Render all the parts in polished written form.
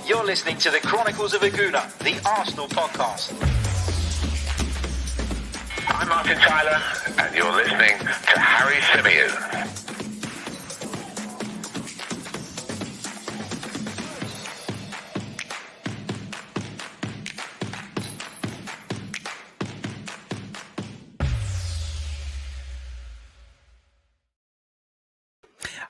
You're listening to the Chronicles of a Gooner, the Arsenal podcast. I'm Martin Tyler, and you're listening to Harry Symeou.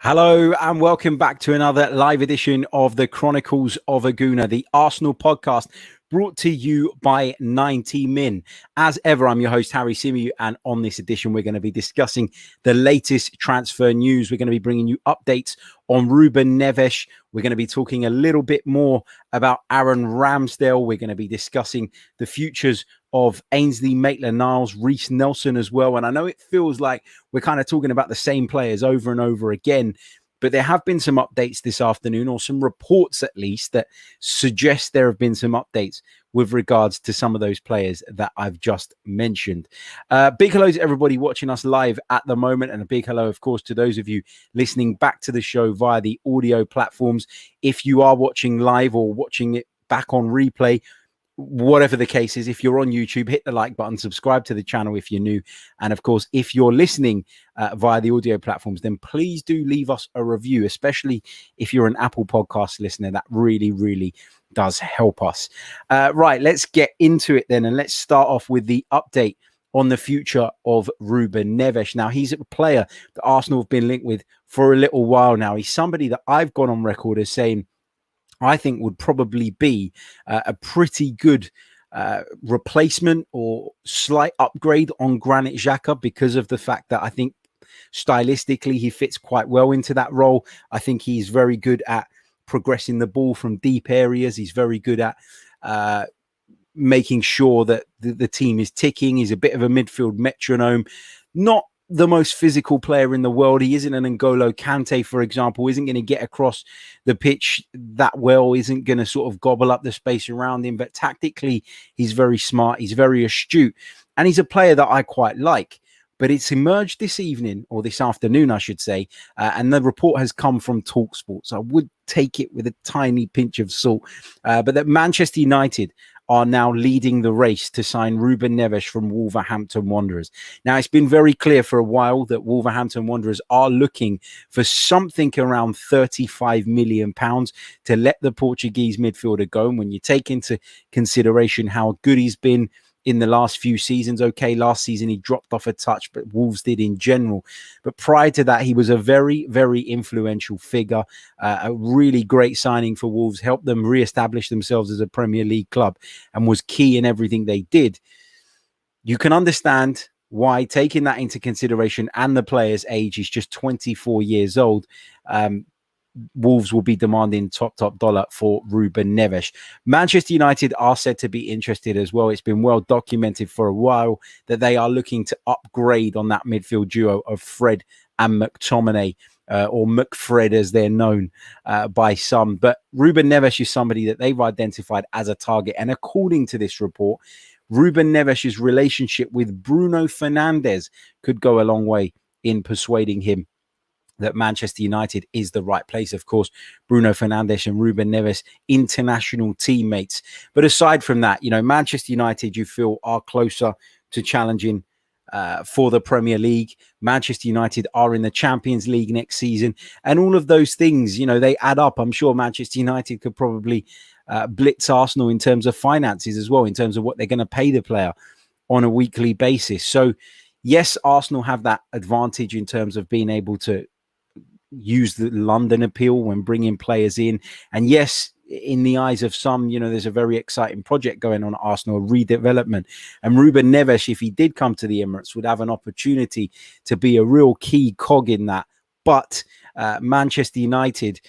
Hello and welcome back to another live edition of the Chronicles of a Gooner, the Arsenal podcast, brought to you by 90 Min. As ever, I'm your host, Harry Symeou, and on this edition, we're going to be discussing the latest transfer news. We're going to be bringing you updates on Ruben Neves. We're going to be talking a little bit more about Aaron Ramsdale. We're going to be discussing the futures of Ainsley Maitland-Niles, Reece Nelson as well. And I know it feels like we're kind of talking about the same players over and over again, but there have been some updates this afternoon, or some reports at least, that suggest there have been some updates with regards to some of those players that I've just mentioned. Big hello to everybody watching us live at the moment, and a big hello, of course, to those of you listening back to the show via the audio platforms. If you are watching live or watching it back on replay, whatever the case is, if you're on YouTube, hit the like button, subscribe to the channel if you're new. And of course, if you're listening via the audio platforms, then please do leave us a review, especially if you're an Apple Podcast listener. That really, really does help us. Right, let's get into it then. And let's start off with the update on the future of Ruben Neves. Now, he's a player that Arsenal have been linked with for a little while now. He's somebody that I've gone on record as saying I think would probably be a pretty good replacement or slight upgrade on Granit Xhaka, because of the fact that I think stylistically he fits quite well into that role. I think he's very good at progressing the ball from deep areas. He's very good at making sure that the team is ticking. He's a bit of a midfield metronome. Not the most physical player in the world. He isn't an N'Golo Kante, for example, isn't going to get across the pitch that well, isn't going to sort of gobble up the space around him. But tactically, he's very smart. He's very astute. And he's a player that I quite like. But it's emerged this evening, or this afternoon, I should say, and the report has come from TalkSport. So I would take it with a tiny pinch of salt. But that Manchester United are now leading the race to sign Ruben Neves from Wolverhampton Wanderers. Now, it's been very clear for a while that Wolverhampton Wanderers are looking for something around £35 million to let the Portuguese midfielder go. And when you take into consideration how good he's been in the last few seasons, okay, last season he dropped off a touch, but Wolves did in general. But prior to that, he was a very, very influential figure, a really great signing for Wolves, helped them re-establish themselves as a Premier League club, and was key in everything they did. You can understand why, taking that into consideration, and the player's age, he's just 24 years old, Wolves will be demanding top dollar for Ruben Neves. Manchester United are said to be interested as well. It's been well documented for a while that they are looking to upgrade on that midfield duo of Fred and McTominay, or McFred as they're known by some. But Ruben Neves is somebody that they've identified as a target. And according to this report, Ruben Neves' relationship with Bruno Fernandes could go a long way in persuading him that Manchester United is the right place. Of course, Bruno Fernandes and Ruben Neves, international teammates. But aside from that, you know, Manchester United, you feel, are closer to challenging for the Premier League. Manchester United are in the Champions League next season. And all of those things, you know, they add up. I'm sure Manchester United could probably blitz Arsenal in terms of finances as well, in terms of what they're going to pay the player on a weekly basis. So, yes, Arsenal have that advantage in terms of being able to use the London appeal when bringing players in. And yes, in the eyes of some, you know, there's a very exciting project going on at Arsenal, a redevelopment. And Ruben Neves, if he did come to the Emirates, would have an opportunity to be a real key cog in that. But Manchester United,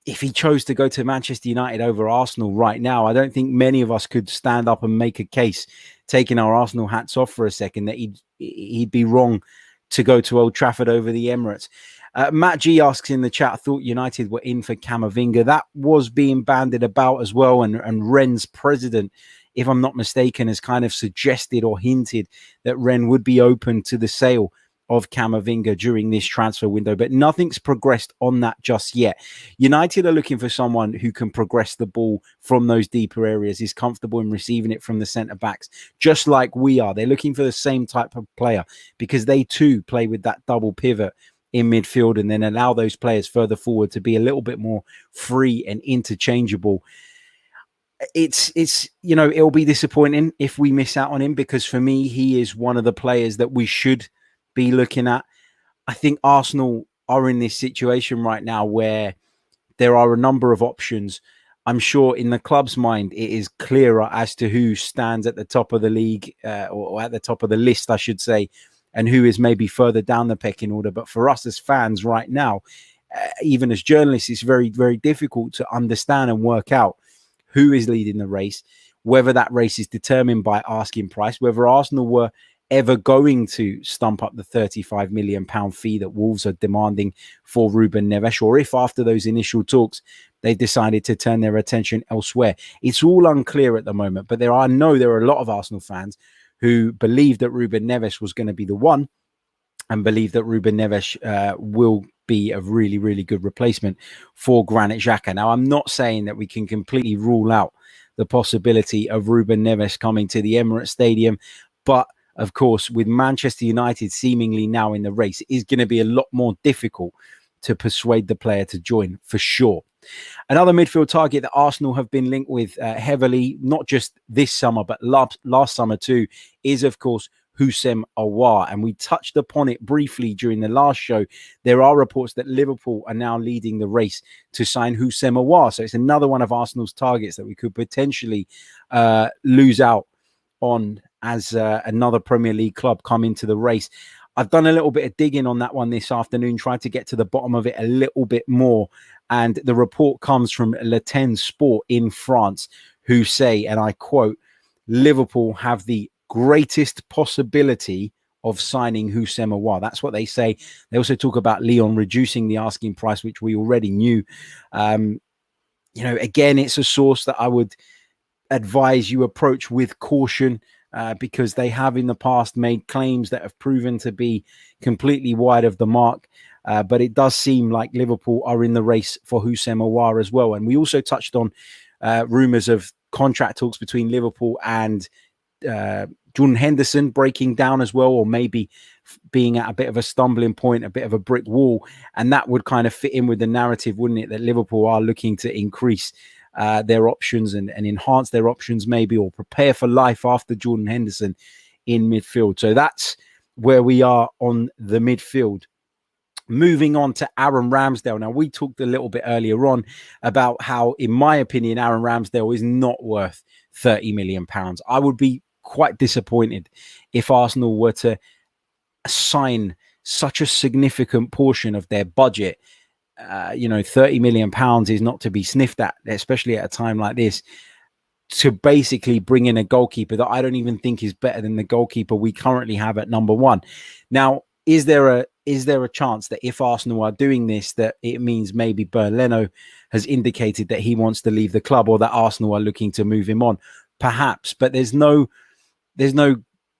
if he chose to go to Manchester United over Arsenal right now, I don't think many of us could stand up and make a case, taking our Arsenal hats off for a second, that he'd be wrong to go to Old Trafford over the Emirates. Matt G asks in the chat, I thought United were in for Camavinga. That was being bandied about as well. And Rennes president, if I'm not mistaken, has kind of suggested or hinted that Rennes would be open to the sale of Camavinga during this transfer window, but nothing's progressed on that just yet. United are looking for someone who can progress the ball from those deeper areas, is comfortable in receiving it from the centre backs, just like we are. They're looking for the same type of player because they too play with that double pivot in midfield and then allow those players further forward to be a little bit more free and interchangeable. It's it'll be disappointing if we miss out on him, because for me, he is one of the players that we should be looking at. I think Arsenal are in this situation right now where there are a number of options. I'm sure in the club's mind, it is clearer as to who stands at the top of the league or at the top of the list, I should say, and who is maybe further down the pecking order. But for us as fans right now, even as journalists, it's very, very difficult to understand and work out who is leading the race, whether that race is determined by asking price, whether Arsenal were ever going to stump up the £35 million fee that Wolves are demanding for Ruben Neves, or if after those initial talks, they decided to turn their attention elsewhere. It's all unclear at the moment, but there are a lot of Arsenal fans who believe that Ruben Neves was going to be the one and believe that Ruben Neves will be a really, really good replacement for Granit Xhaka. Now, I'm not saying that we can completely rule out the possibility of Ruben Neves coming to the Emirates Stadium, but of course, with Manchester United seemingly now in the race, it is going to be a lot more difficult to persuade the player to join for sure. Another midfield target that Arsenal have been linked with heavily, not just this summer, but last summer too, is of course Houssem Aouar. And we touched upon it briefly during the last show. There are reports that Liverpool are now leading the race to sign Houssem Aouar. So it's another one of Arsenal's targets that we could potentially lose out on as another Premier League club come into the race. I've done a little bit of digging on that one this afternoon, tried to get to the bottom of it a little bit more. And the report comes from Le Ten Sport in France, who say, and I quote, Liverpool have the greatest possibility of signing Houssem Aouar. That's what they say. They also talk about Lyon reducing the asking price, which we already knew. Again, it's a source that I would advise you approach with caution, because they have in the past made claims that have proven to be completely wide of the mark. But it does seem like Liverpool are in the race for Houssem Aouar as well. And we also touched on rumours of contract talks between Liverpool and Jordan Henderson breaking down as well, or maybe being at a bit of a stumbling point, a bit of a brick wall. And that would kind of fit in with the narrative, wouldn't it, that Liverpool are looking to increase their options and enhance their options maybe, or prepare for life after Jordan Henderson in midfield. So that's where we are on the midfield. Moving on to Aaron Ramsdale. Now, we talked a little bit earlier on about how, in my opinion, Aaron Ramsdale is not worth £30 million. I would be quite disappointed if Arsenal were to assign such a significant portion of their budget. £30 million is not to be sniffed at, especially at a time like this, to basically bring in a goalkeeper that I don't even think is better than the goalkeeper we currently have at number one. Now, is there a chance that if Arsenal are doing this, that it means maybe Bernd Leno has indicated that he wants to leave the club, or that Arsenal are looking to move him on? Perhaps, but there's no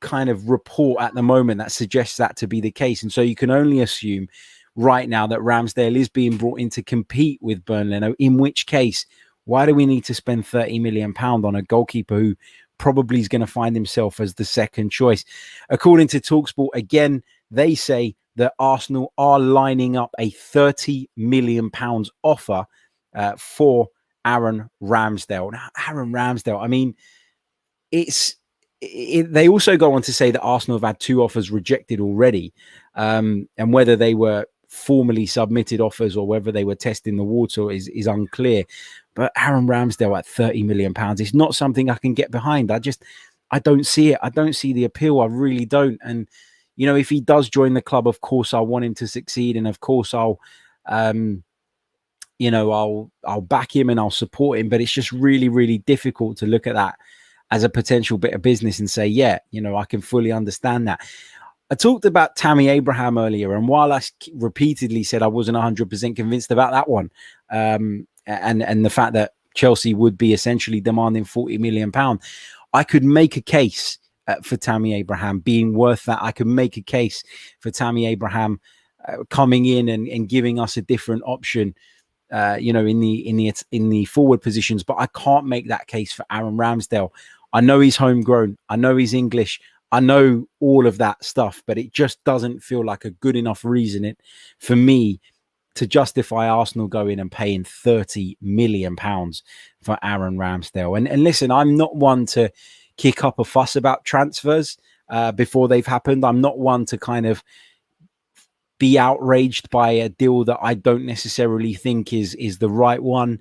kind of report at the moment that suggests that to be the case. And so you can only assume right now that Ramsdale is being brought in to compete with Bernd Leno, in which case, why do we need to spend £30 million on a goalkeeper who probably is going to find himself as the second choice? According to TalkSport, again, they say that Arsenal are lining up a £30 million offer for Aaron Ramsdale. Now, Aaron Ramsdale, I mean, they also go on to say that Arsenal have had 2 offers rejected already, and whether they were formally submitted offers or whether they were testing the water is unclear. But Aaron Ramsdale at £30 million is not something I can get behind. I don't see it. I don't see the appeal. I really don't. And if he does join the club, of course I want him to succeed, and of course I'll back him and I'll support him. But it's just really, really difficult to look at that as a potential bit of business and say, yeah, I can fully understand that. I talked about Tammy Abraham earlier, and while I repeatedly said I wasn't 100% convinced about that one, and the fact that Chelsea would be essentially demanding £40 million, I could make a case for Tammy Abraham being worth that. I could make a case for Tammy Abraham coming in and giving us a different option, in the forward positions, but I can't make that case for Aaron Ramsdale. I know he's homegrown. I know he's English. I know all of that stuff, but it just doesn't feel like a good enough reason for me to justify Arsenal going and paying £30 million for Aaron Ramsdale. And listen, I'm not one to kick up a fuss about transfers before they've happened. I'm not one to kind of be outraged by a deal that I don't necessarily think is the right one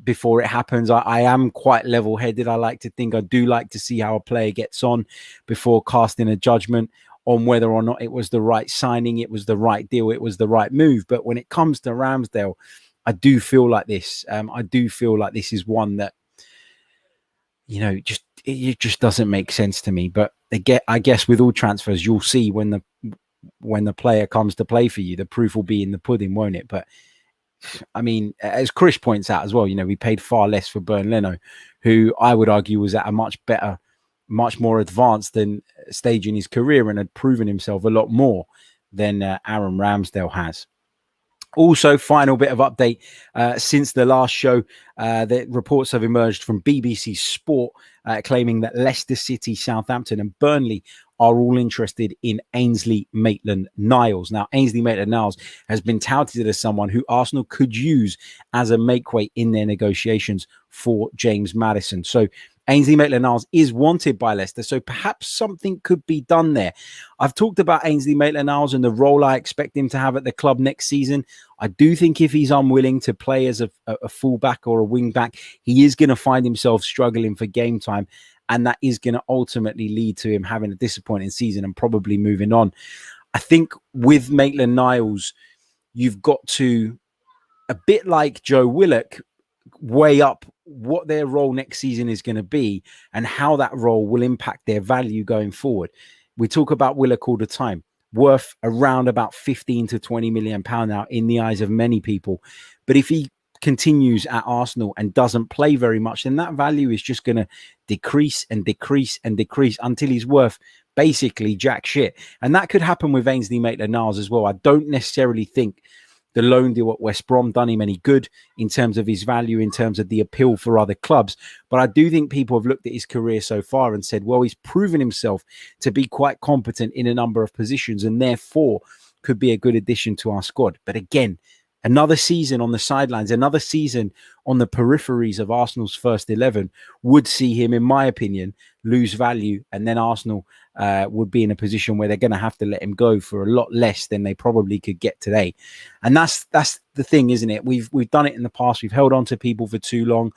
before it happens. I am quite level-headed. I like to think I do like to see how a player gets on before casting a judgment on whether or not it was the right signing, it was the right deal, it was the right move. But when it comes to Ramsdale, I do feel like this. I do feel like this is one that, it just doesn't make sense to me. But again, I guess with all transfers, you'll see when the player comes to play for you, the proof will be in the pudding, won't it? But I mean, as Chris points out as well, we paid far less for Bernd Leno, who I would argue was at a much better, much more advanced stage in his career and had proven himself a lot more than Aaron Ramsdale has. Also, final bit of update since the last show, the reports have emerged from BBC Sport claiming that Leicester City, Southampton and Burnley are all interested in Ainsley Maitland-Niles. Now, Ainsley Maitland-Niles has been touted as someone who Arsenal could use as a makeweight in their negotiations for James Maddison. So Ainsley Maitland-Niles is wanted by Leicester, so perhaps something could be done there. I've talked about Ainsley Maitland-Niles and the role I expect him to have at the club next season. I do think if he's unwilling to play as a fullback or a wing-back, he is going to find himself struggling for game time, and that is going to ultimately lead to him having a disappointing season and probably moving on. I think with Maitland-Niles, you've got to, a bit like Joe Willock, weigh up what their role next season is going to be and how that role will impact their value going forward. We talk about Willock all the time, worth around about 15 to 20 million pound now in the eyes of many people. But if he continues at Arsenal and doesn't play very much, then that value is just going to decrease and decrease and decrease until he's worth basically jack shit. And that could happen with Ainsley Maitland-Niles as well. I don't necessarily think the loan deal at West Brom done him any good in terms of his value, in terms of the appeal for other clubs. But I do think people have looked at his career so far and said, well, he's proven himself to be quite competent in a number of positions and therefore could be a good addition to our squad. But again, another season on the sidelines, another season on the peripheries of Arsenal's first 11 would see him, in my opinion, lose value. And then Arsenal would be in a position where they're going to have to let him go for a lot less than they probably could get today. And that's the thing, isn't it? We've done it in the past. We've held on to people for too long.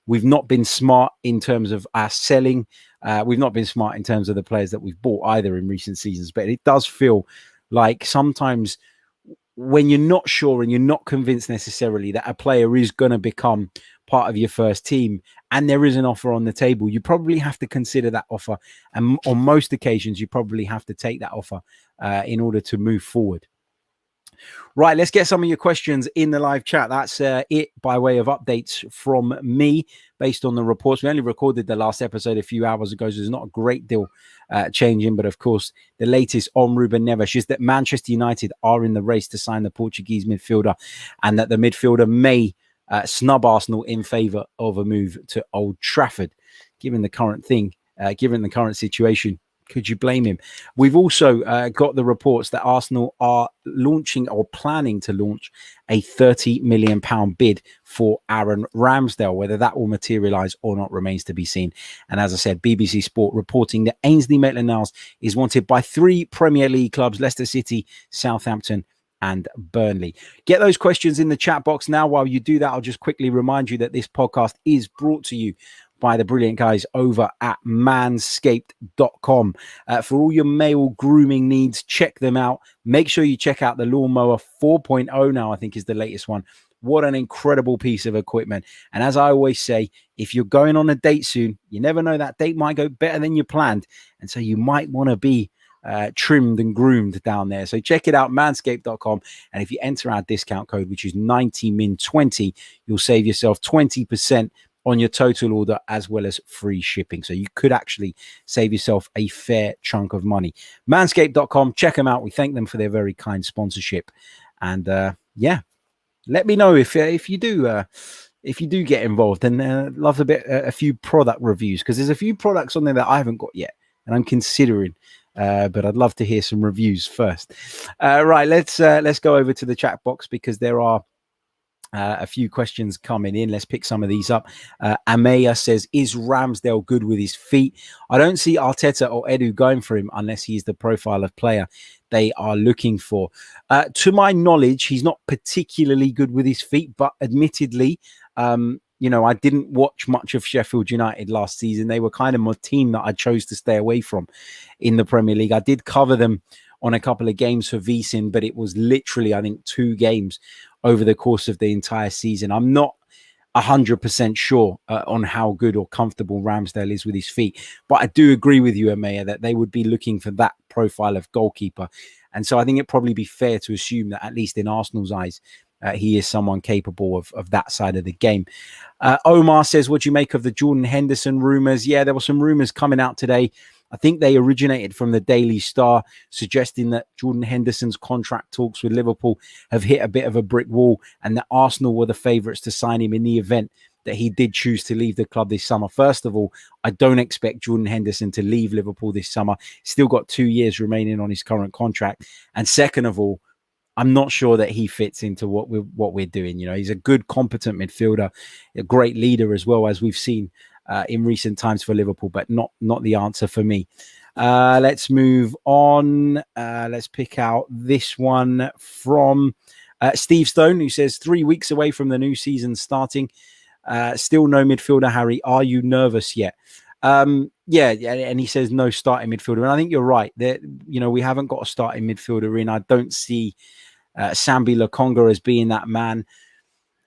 We've not been smart in terms of our selling. We've not been smart in terms of the players that we've bought either in recent seasons. But it does feel like sometimes when you're not sure and you're not convinced necessarily that a player is going to become part of your first team and there is an offer on the table, you probably have to consider that offer. And on most occasions, you probably have to take that offer in order to move forward. Right, let's get some of your questions in the live chat. That's it by way of updates from me based on the reports. We only recorded the last episode a few hours ago, so there's not a great deal changing. But of course, the latest on Ruben Neves is that Manchester United are in the race to sign the Portuguese midfielder and that the midfielder may snub Arsenal in favour of a move to Old Trafford. Given the current situation, could you blame him? We've also got the reports that Arsenal are launching or planning to launch a £30 million bid for Aaron Ramsdale. Whether that will materialise or not remains to be seen. And as I said, BBC Sport reporting that Ainsley Maitland-Niles is wanted by 3 Premier League clubs, Leicester City, Southampton and Burnley. Get those questions in the chat box now. While you do that, I'll just quickly remind you that this podcast is brought to you by the brilliant guys over at manscaped.com. For all your male grooming needs, check them out. Make sure you check out the Lawnmower 4.0 now, I think is the latest one. What an incredible piece of equipment. And as I always say, if you're going on a date soon, you never know, that date might go better than you planned. And so you might want to be trimmed and groomed down there. So check it out, manscaped.com. And if you enter our discount code, which is 90min20, you'll save yourself 20% on your total order, as well as free shipping. So you could actually save yourself a fair chunk of money. Manscaped.com, check them out. We thank them for their very kind sponsorship. And yeah, let me know if you do get involved, and love a few product reviews, because there's a few products on there that I haven't got yet and I'm considering. But I'd love to hear some reviews first. Right, let's go over to the chat box, because there are a few questions coming in. Let's pick some of these up. Amaya says, is Ramsdale good with his feet? I don't see Arteta or Edu going for him unless he's the profile of player they are looking for. To my knowledge, he's not particularly good with his feet, but admittedly, I didn't watch much of Sheffield United last season. They were kind of my team that I chose to stay away from in the Premier League. I did cover them on a couple of games for VSIN, but it was literally, I think, 2 games over the course of the entire season. I'm not 100% sure on how good or comfortable Ramsdale is with his feet, but I do agree with you, Amaya, that they would be looking for that profile of goalkeeper. And so I think it'd probably be fair to assume that, at least in Arsenal's eyes, he is someone capable of that side of the game. Omar says, what do you make of the Jordan Henderson rumours? Yeah, there were some rumours coming out today. I think they originated from the Daily Star, suggesting that Jordan Henderson's contract talks with Liverpool have hit a bit of a brick wall, and that Arsenal were the favourites to sign him in the event that he did choose to leave the club this summer. First of all, I don't expect Jordan Henderson to leave Liverpool this summer. Still got 2 years remaining on his current contract. And second of all, I'm not sure that he fits into what we're doing. He's a good, competent midfielder, a great leader as well, as we've seen in recent times for Liverpool, but not the answer for me. Let's move on. Let's pick out this one from Steve Stone, who says, 3 weeks away from the new season starting. Still no midfielder, Harry. Are you nervous yet? Yeah, and he says no starting midfielder. And I think you're right. We haven't got a starting midfielder in. I don't see Sambi Lokonga as being that man.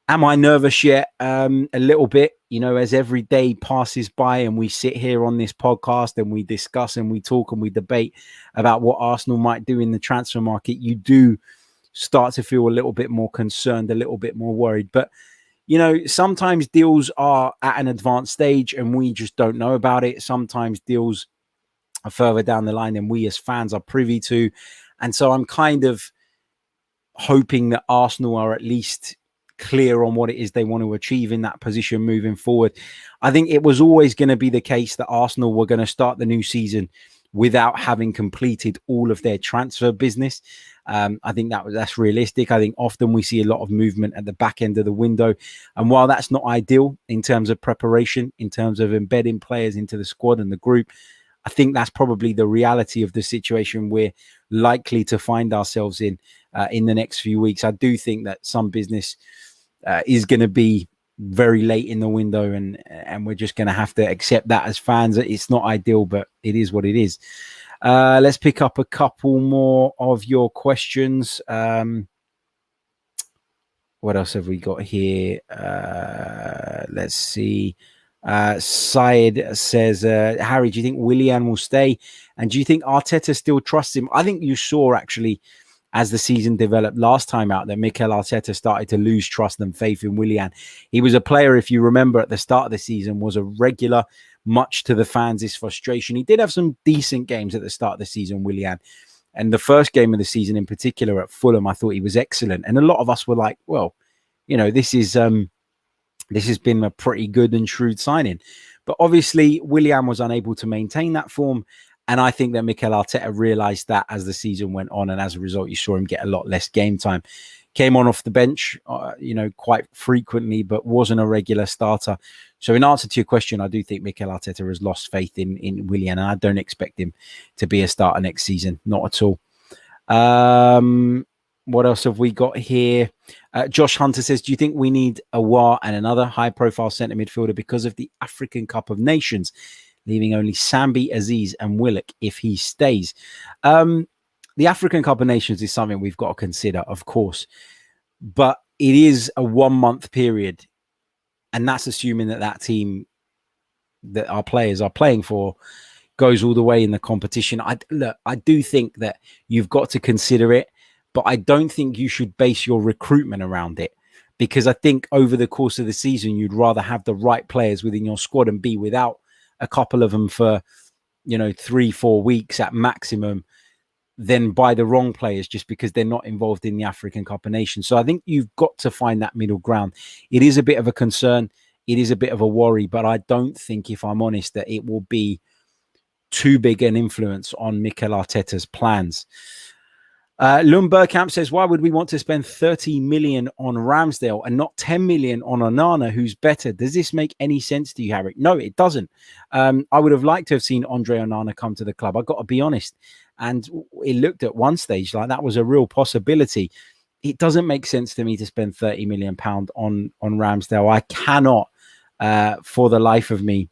Am I nervous yet? A little bit, as every day passes by and we sit here on this podcast and we discuss and we talk and we debate about what Arsenal might do in the transfer market, you do start to feel a little bit more concerned, a little bit more worried. But, sometimes deals are at an advanced stage and we just don't know about it. Sometimes deals are further down the line than we as fans are privy to. And so I'm kind of hoping that Arsenal are at least clear on what it is they want to achieve in that position moving forward. I think it was always going to be the case that Arsenal were going to start the new season without having completed all of their transfer business. I think that's realistic. I think often we see a lot of movement at the back end of the window. And while that's not ideal in terms of preparation, in terms of embedding players into the squad and the group, I think that's probably the reality of the situation we're likely to find ourselves in the next few weeks. I do think that some business is going to be very late in the window, and we're just going to have to accept that as fans. It's not ideal, but it is what it is. Let's pick up a couple more of your questions. What else have we got here? Let's see. Syed says, Harry, do you think Willian will stay? And do you think Arteta still trusts him? I think you saw, actually, as the season developed last time out, that Mikel Arteta started to lose trust and faith in Willian. He was a player, if you remember, at the start of the season, was a regular, much to the fans' frustration. He did have some decent games at the start of the season, Willian. And the first game of the season in particular at Fulham, I thought he was excellent. And a lot of us were like, well, this has been a pretty good and shrewd signing. But obviously, Willian was unable to maintain that form. And I think that Mikel Arteta realised that as the season went on. And as a result, you saw him get a lot less game time. Came on off the bench, quite frequently, but wasn't a regular starter. So in answer to your question, I do think Mikel Arteta has lost faith in Willian. And I don't expect him to be a starter next season. Not at all. What else have we got here? Josh Hunter says, do you think we need Aouar and another high-profile centre midfielder because of the African Cup of Nations, leaving only Sambi, Aziz and Willock if he stays? The African Cup of Nations is something we've got to consider, of course. But it is a 1 month period. And that's assuming that team that our players are playing for goes all the way in the competition. I do think that you've got to consider it. But I don't think you should base your recruitment around it, because I think over the course of the season, you'd rather have the right players within your squad and be without a couple of them for, 3-4 weeks at maximum, than buy the wrong players just because they're not involved in the African Cup of Nations. So I think you've got to find that middle ground. It is a bit of a concern. It is a bit of a worry, but I don't think, if I'm honest, that it will be too big an influence on Mikel Arteta's plans. Lundbergkamp says, why would we want to spend 30 million on Ramsdale and not 10 million on Onana, who's better? Does this make any sense to you, Harry? No, it doesn't. I would have liked to have seen Andre Onana come to the club. I've got to be honest. And it looked at one stage like that was a real possibility. It doesn't make sense to me to spend 30 million pound on Ramsdale. I cannot, for the life of me,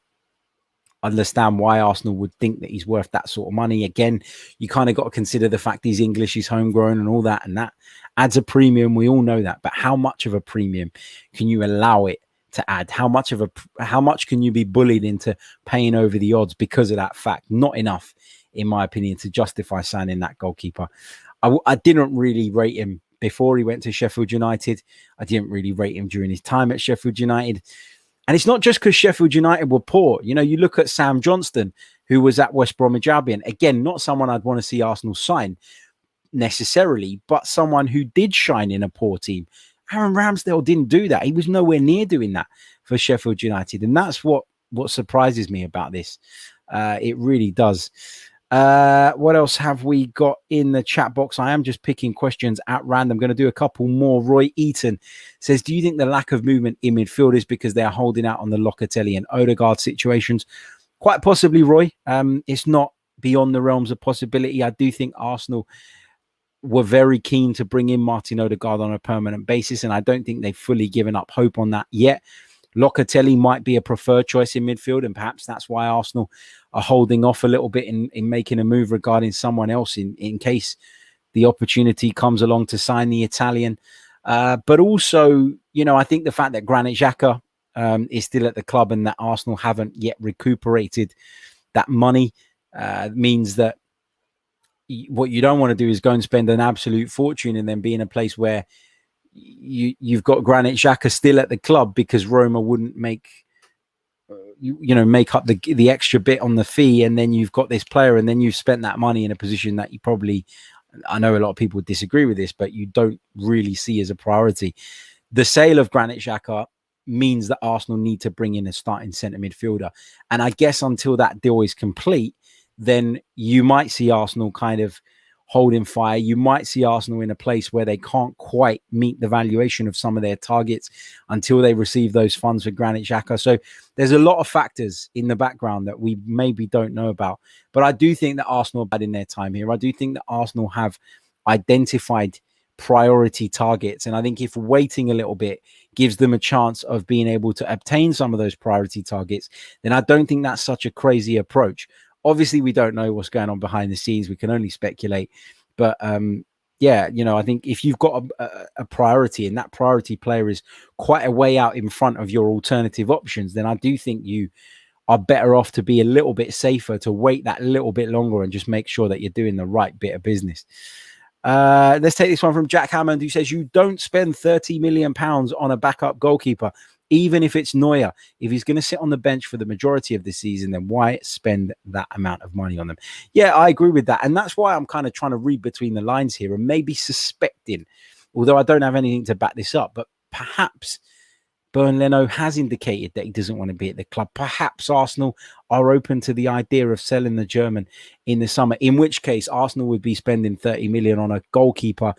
understand why Arsenal would think that he's worth that sort of money. Again, you kind of got to consider the fact he's English, he's homegrown and all that, and that adds a premium. We all know that. But how much of a premium can you allow it to add? How much can you be bullied into paying over the odds because of that fact? Not enough, in my opinion, to justify signing that goalkeeper. I didn't really rate him before he went to Sheffield United. I didn't really rate him during his time at Sheffield United. And it's not just because Sheffield United were poor. You look at Sam Johnston, who was at West Bromwich Albion. Again, not someone I'd want to see Arsenal sign necessarily, but someone who did shine in a poor team. Aaron Ramsdale didn't do that. He was nowhere near doing that for Sheffield United. And that's what surprises me about this. It really does. What else have we got in the chat box? I am just picking questions at random. I'm going to do a couple more. Roy Eaton says, do you think the lack of movement in midfield is because they are holding out on the Locatelli and Odegaard situations? Quite possibly, Roy. It's not beyond the realms of possibility. I do think Arsenal were very keen to bring in Martin Odegaard on a permanent basis, and I don't think they've fully given up hope on that yet. Locatelli might be a preferred choice in midfield, and perhaps that's why Arsenal are holding off a little bit in making a move regarding someone else in case the opportunity comes along to sign the Italian. But also, I think the fact that Granit Xhaka is still at the club and that Arsenal haven't yet recuperated that money means that what you don't want to do is go and spend an absolute fortune and then be in a place where you've got Granit Xhaka still at the club because Roma wouldn't make up the extra bit on the fee, and then you've got this player, and then you've spent that money in a position that you probably, I know a lot of people would disagree with this, but you don't really see as a priority. The sale of Granit Xhaka means that Arsenal need to bring in a starting centre midfielder, and I guess until that deal is complete, then you might see Arsenal kind of holding fire. You might see Arsenal in a place where they can't quite meet the valuation of some of their targets until they receive those funds for Granit Xhaka. So there's a lot of factors in the background that we maybe don't know about. But I do think that Arsenal are bad in their time here. I do think that Arsenal have identified priority targets. And I think if waiting a little bit gives them a chance of being able to obtain some of those priority targets, then I don't think that's such a crazy approach. Obviously, we don't know what's going on behind the scenes. We can only speculate. But yeah, I think if you've got a priority and that priority player is quite a way out in front of your alternative options, then I do think you are better off to be a little bit safer, to wait that little bit longer and just make sure that you're doing the right bit of business. Let's take this one from Jack Hammond, who says, you don't spend £30 million on a backup goalkeeper, even if it's Neuer. If he's going to sit on the bench for the majority of the season, then why spend that amount of money on them? Yeah, I agree with that. And that's why I'm kind of trying to read between the lines here and maybe suspecting, although I don't have anything to back this up, but perhaps Bernd Leno has indicated that he doesn't want to be at the club. Perhaps Arsenal are open to the idea of selling the German in the summer, in which case Arsenal would be spending 30 million on a goalkeeper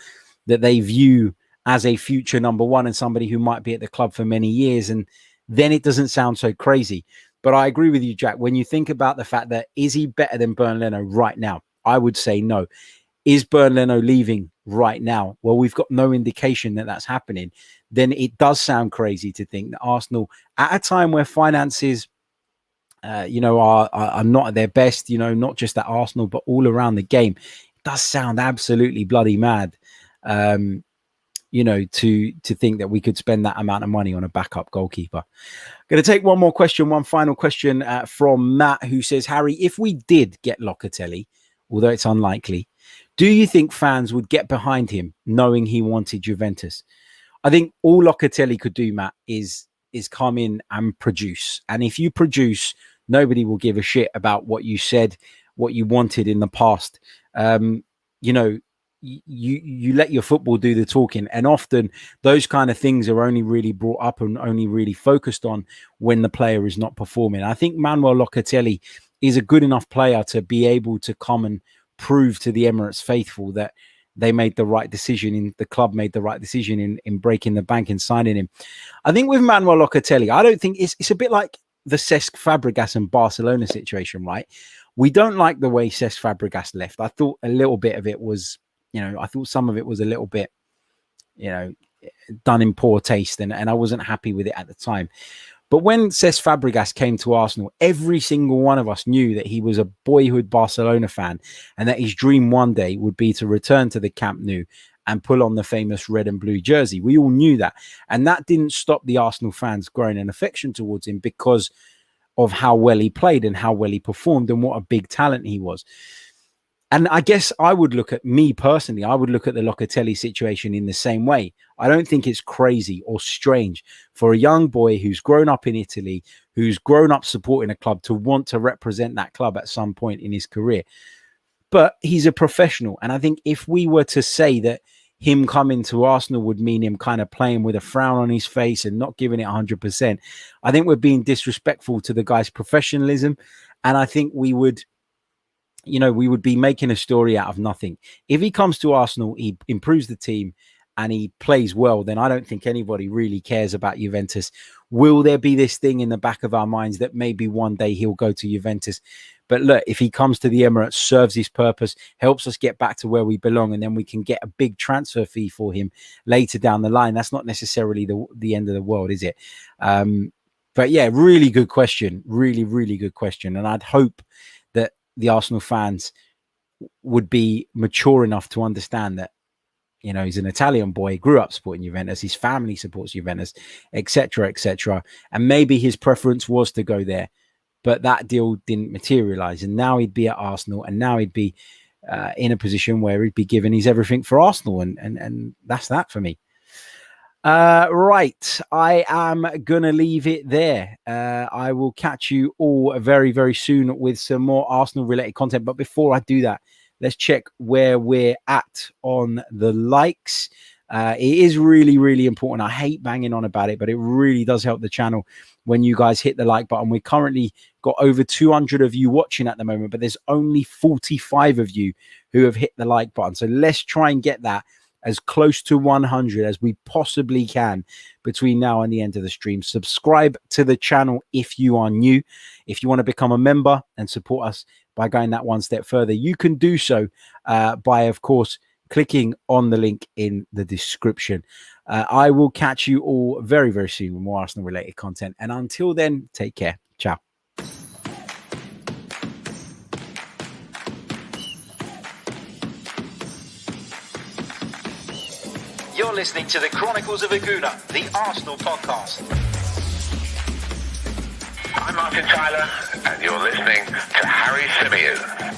that they view as a future number one and somebody who might be at the club for many years. And then it doesn't sound so crazy. But I agree with you, Jack. When you think about the fact that, is he better than Bernd Leno right now? I would say no. Is Bernd Leno leaving right now? Well, we've got no indication that that's happening. Then it does sound crazy to think that Arsenal, at a time where finances, are not at their best, not just at Arsenal, but all around the game, it does sound absolutely bloody mad. To think that we could spend that amount of money on a backup goalkeeper. Going to take one more question, one final question from Matt, who says, Harry, if we did get Locatelli, although it's unlikely, do you think fans would get behind him knowing he wanted Juventus? I think all Locatelli could do, Matt, is come in and produce. And if you produce, nobody will give a shit about what you said, what you wanted in the past. You know, you let your football do the talking, and often those kind of things are only really brought up and only really focused on when the player is not performing. I think Manuel Locatelli is a good enough player to be able to come and prove to the Emirates faithful that they made the right decision, in the club made the right decision in breaking the bank and signing him. I think with Manuel Locatelli, I don't think it's a bit like the Cesc Fabregas and Barcelona situation, right? We don't like the way Cesc Fabregas left. I thought a little bit of it was, I thought some of it was a little bit, done in poor taste, and I wasn't happy with it at the time. But when Cesc Fabregas came to Arsenal, every single one of us knew that he was a boyhood Barcelona fan and that his dream one day would be to return to the Camp Nou and pull on the famous red and blue jersey. We all knew that. And that didn't stop the Arsenal fans growing an affection towards him because of how well he played and how well he performed and what a big talent he was. And I guess I would look at me personally, I would look at the Locatelli situation in the same way. I don't think it's crazy or strange for a young boy who's grown up in Italy, who's grown up supporting a club, to want to represent that club at some point in his career. But he's a professional. And I think if we were to say that him coming to Arsenal would mean him kind of playing with a frown on his face and not giving it 100%, I think we're being disrespectful to the guy's professionalism. And I think we would be making a story out of nothing. If he comes to Arsenal, he improves the team and he plays well, then I don't think anybody really cares about Juventus. Will there be this thing in the back of our minds that maybe one day he'll go to Juventus? But look, if he comes to the Emirates, serves his purpose, helps us get back to where we belong, and then we can get a big transfer fee for him later down the line, that's not necessarily the end of the world, is it? But yeah, really good question. Really, really good question. And I'd hope that the Arsenal fans would be mature enough to understand that, he's an Italian boy, grew up supporting Juventus, his family supports Juventus, etc., etc. And maybe his preference was to go there, but that deal didn't materialize. And now he'd be at Arsenal, and now he'd be in a position where he'd be given his everything for Arsenal. And that's that for me. Right. I am going to leave it there. I will catch you all very, very soon with some more Arsenal related content. But before I do that, let's check where we're at on the likes. It is really, really important. I hate banging on about it, but it really does help the channel when you guys hit the like button. We're currently got over 200 of you watching at the moment, but there's only 45 of you who have hit the like button. So let's try and get that as close to 100 as we possibly can between now and the end of the stream. Subscribe to the channel if you are new. If you want to become a member and support us by going that one step further, you can do so by, of course, clicking on the link in the description. I will catch you all very, very soon with more Arsenal related content. And until then, take care. Ciao. You're listening to the Chronicles of a Gooner, the Arsenal podcast. I'm Martin Tyler, and you're listening to Harry Symeou.